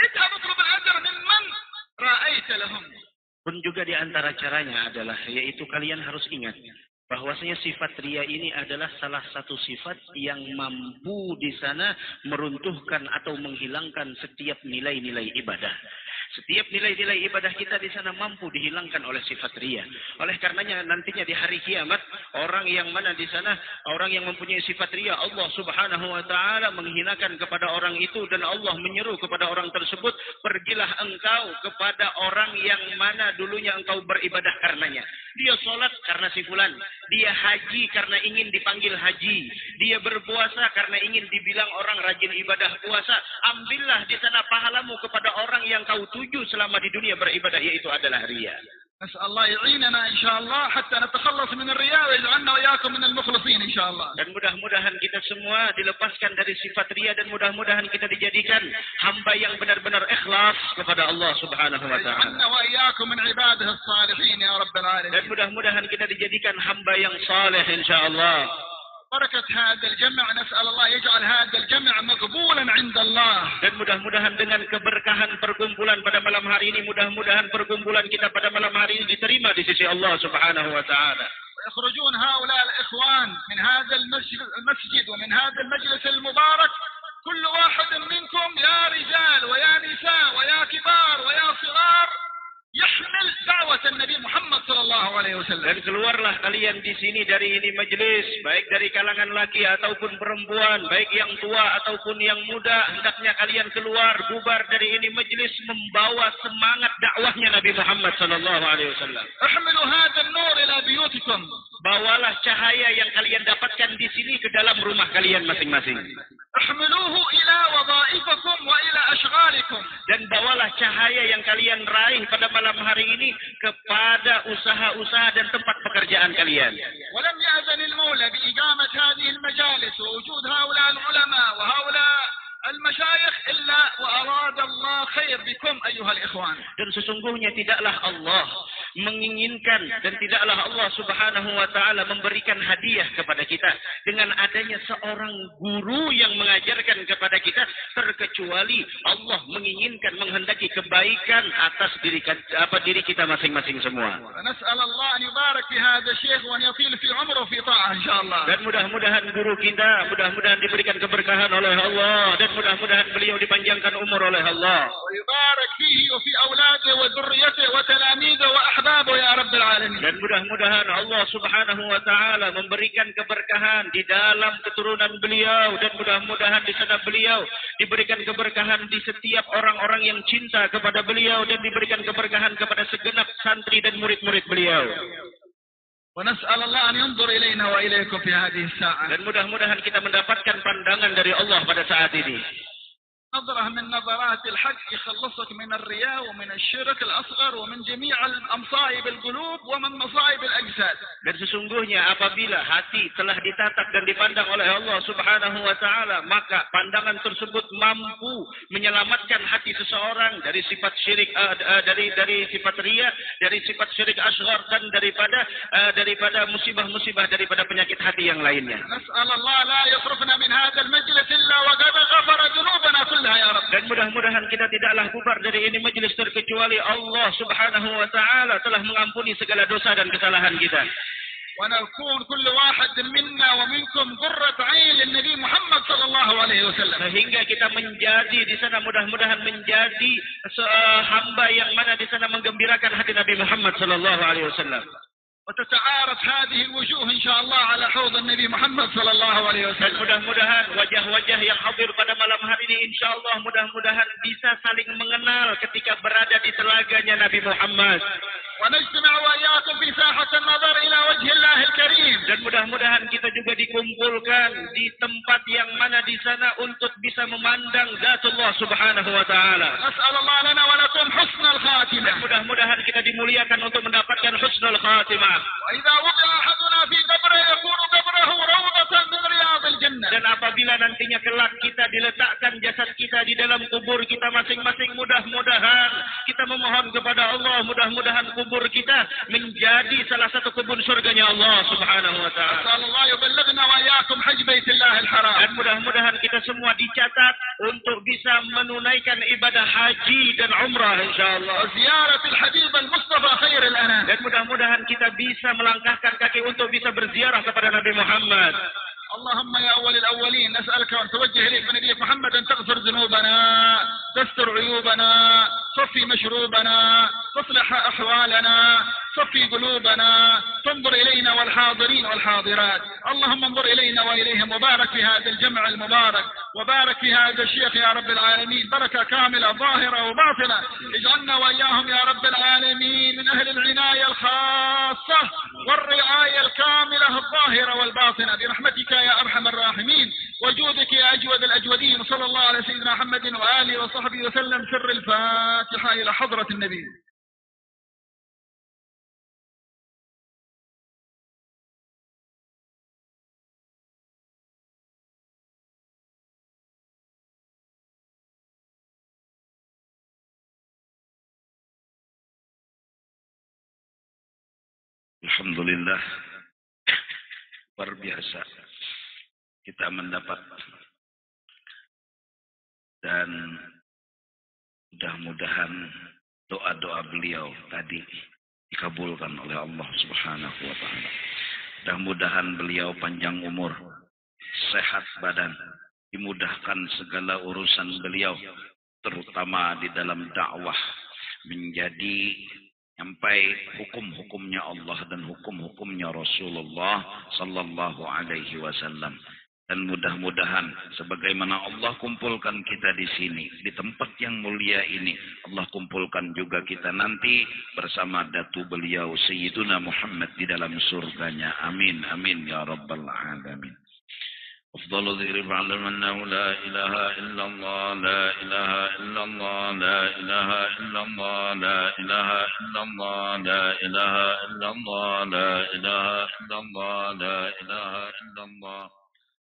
اذهب اطلب الأجر ممن رأيت لهم. Pun juga di antara caranya adalah yaitu kalian harus ingat bahwasanya sifat riya ini adalah salah satu sifat yang mampu di sana meruntuhkan atau menghilangkan setiap nilai-nilai ibadah. Setiap nilai-nilai ibadah kita di sana mampu dihilangkan oleh sifat riya. Oleh karenanya nantinya di hari kiamat orang yang mana di sana orang yang mempunyai sifat riya, Allah Subhanahu wa taala menghinakan kepada orang itu dan Allah menyeru kepada orang tersebut, pergilah engkau kepada orang yang mana dulunya engkau beribadah karenanya. Dia sholat karena si fulan, dia haji karena ingin dipanggil haji, dia berpuasa karena ingin dibilang orang rajin ibadah puasa. Ambillah di sana pahalamu kepada orang yang kau tuju selama di dunia beribadah, yaitu adalah riya. نسأل الله يعيننا إن شاء الله حتى نتخلص من الرياء ويجعلنا وإياكم من المخلصين إن شاء الله. Dan mudah-mudahan kita semua dilepaskan dari sifat riya dan mudah-mudahan kita dijadikan hamba yang benar-benar ikhlas kepada Allah Subhanahu wa taala. ويجعلنا وإياكم من عباده الصالحين يا رب العالمين. Dan mudah-mudahan kita dijadikan hamba yang saleh insyaallah. بركة هذا الجمع نسأل الله يجعل هذا الجمع مقبولا عند الله. Dan mudah-mudahan dengan keberkahan perkumpulan pada malam hari ini, mudah-mudahan perkumpulan kita pada malam hari ini diterima di sisi Allah Subhanahu wa taala. ويخرجون هؤلاء الإخوان من هذا المسجد ومن هذا المجلس المبارك كل واحد منكم يا رجال ويا نساء ويا كبار ويا صغار يحمل دعوة النبي محمد صلى الله عليه وسلم. Dan keluarlah kalian di sini dari ini majelis, baik dari kalangan laki ataupun perempuan, baik yang tua ataupun yang muda, hendaknya kalian keluar bubar dari ini majelis membawa semangat dakwahnya Nabi Muhammad sallallahu alaihi wasallam. احملوا هذا النور إلى بيوتكم. Bawalah cahaya yang kalian dapatkan di sini ke dalam rumah kalian masing-masing. احملوه إلى وظائفكم وإلى أشغالكم. Dan bawalah cahaya yang kalian raih pada malam hari ini kepada usaha-usaha dan tempat pekerjaan kalian. ولم يأذن المولى بإقامة هذه المجالس ووجود هؤلاء العلماء وهؤلاء المشايخ إلا وأراد الله خير بكم أيها الإخوان. Dan sesungguhnya tidaklah Allah menginginkan dan tidaklah Allah Subhanahu wa taala memberikan hadiah kepada kita dengan adanya seorang guru yang mengajarkan kepada kita, terkecuali Allah menginginkan menghendaki kebaikan atas diri kita masing-masing semua. نسأل الله أن يبارك في هذا الشيخ وأن يطيل في عمره في طاعة إن شاء الله. Dan mudah-mudahan guru kita mudah-mudahan diberikan keberkahan oleh Allah dan mudah-mudahan beliau dipanjangkan umur oleh Allah. ويبارك فيه وفي أولاده وذريته وتلاميذه وأحبابه يا رب العالمين. Dan mudah-mudahan Allah Subhanahu wa taala memberikan keberkahan di dalam keturunan beliau dan mudah-mudahan di sana beliau diberikan keberkahan di setiap orang-orang yang cinta kepada beliau dan diberikan keberkahan kepada segenap santri dan murid-murid beliau. ونسأل الله أن ينظر إلينا وإليكم في هذه الساعة. Dan mudah-mudahan kita mendapatkan pandangan dari Allah pada saat ini. نظرة من نظرات الحق يخلصك من الرياء ومن الشرك الأصغر ومن جميع مصائب القلوب ومن مصائب الأجساد. Dan sesungguhnya apabila hati telah ditatap dan dipandang oleh Allah Subhanahu wa taala, maka pandangan tersebut mampu menyelamatkan hati seseorang dari sifat syirik, dari sifat riya, dari sifat syirik asghar, dan daripada musibah-musibah, daripada penyakit hati yang lainnya. نسأل الله لا يصرفنا من هذا المجلس إلا وقد غفر ذنوبنا كلها. Dan mudah-mudahan kita tidaklah bubar dari ini majlis terkecuali Allah Subhanahu wa taala telah mengampuni segala dosa dan kesalahan kita. ونكون كل واحد منا ومنكم قرة عين للنبي محمد صلى الله عليه وسلم. Sehingga kita menjadi di sana, mudah-mudahan menjadi hamba yang mana di sana menggembirakan hati Nabi Muhammad sallallahu alaihi wasallam. وتتعارف هذه الوجوه إن شاء الله على حوض النبي محمد صلى الله عليه Dan وسلم. mudah-mudahan wajah-wajah yang hadir pada malam hari ini insyaallah mudah-mudahan bisa saling mengenal ketika berada di telaganya Nabi Muhammad. ونجتمع وإياكم في ساحة النظر إلى وجه الله الكريم. Dan mudah-mudahan kita juga dikumpulkan di tempat yang mana di sana untuk bisa memandang Zatullah Subhanahu wa taala. نسأل الله لنا ولكم حسن الخاتمة. Dan mudah-mudahan kita dimuliakan untuk mendapatkan husnul khatimah. وإذا وضع أحدنا في قبره يكون قبره روضة من رياض الجنة. Dan apabila nantinya kelak kita diletakkan jasad kita di dalam kubur kita masing-masing, mudah-mudahan kita memohon kepada Allah, mudah-mudahan kubur kita menjadi salah satu kebun surganya Allah Subhanahu wa taala. نسأل الله يبلغنا وإياكم حج بيت الله الحرام. Dan mudah-mudahan kita semua dicatat untuk bisa menunaikan ibadah haji dan umrah insyaallah. وزيارة الحبيب المصطفى خير الأنام. Dan mudah-mudahan kita bisa melangkahkan kaki untuk bisa berziarah kepada Nabi Muhammad. اللهم يا أول الأولين نسألك ونتوجه إليك بنبيك محمد أن تغفر ذنوبنا، تستر عيوبنا، صفي مشروبنا، تصلح أحوالنا، صفي قلوبنا، تنظر إلينا والحاضرين والحاضرات. اللهم انظر إلينا وإليهم وبارك في هذا الجمع المبارك، وبارك في هذا الشيخ يا رب العالمين بركة كاملة ظاهرة وباطنة. اجعلنا وإياهم يا رب العالمين من أهل العناية الخاصة والرعاية الكاملة الظاهرة والباطنة برحمتك يا أرحم الراحمين وجودك يا أجود الأجودين. صلى الله على سيدنا محمد وآله وصحبه وسلم. سر الفاتحة إلى حضرة النبي. Alhamdulillah, luar biasa kita mendapat, dan mudah-mudahan doa-doa beliau tadi dikabulkan oleh Allah Subhanahu wa taala. Mudah-mudahan beliau panjang umur, sehat badan, dimudahkan segala urusan beliau, terutama di dalam dakwah, menjadi sampai hukum-hukumnya Allah dan hukum-hukumnya Rasulullah sallallahu alaihi wasallam. Dan mudah-mudahan sebagaimana Allah kumpulkan kita di sini, di tempat yang mulia ini, Allah kumpulkan juga kita nanti bersama datu beliau Sayyiduna Muhammad di dalam surganya. Amin, amin ya rabbal alamin. أفضل ذكر فاعلم أنه لا إله إلا الله لا إله إلا الله لا إله إلا الله لا إله إلا الله لا إله إلا الله لا إله إلا الله لا إله إلا الله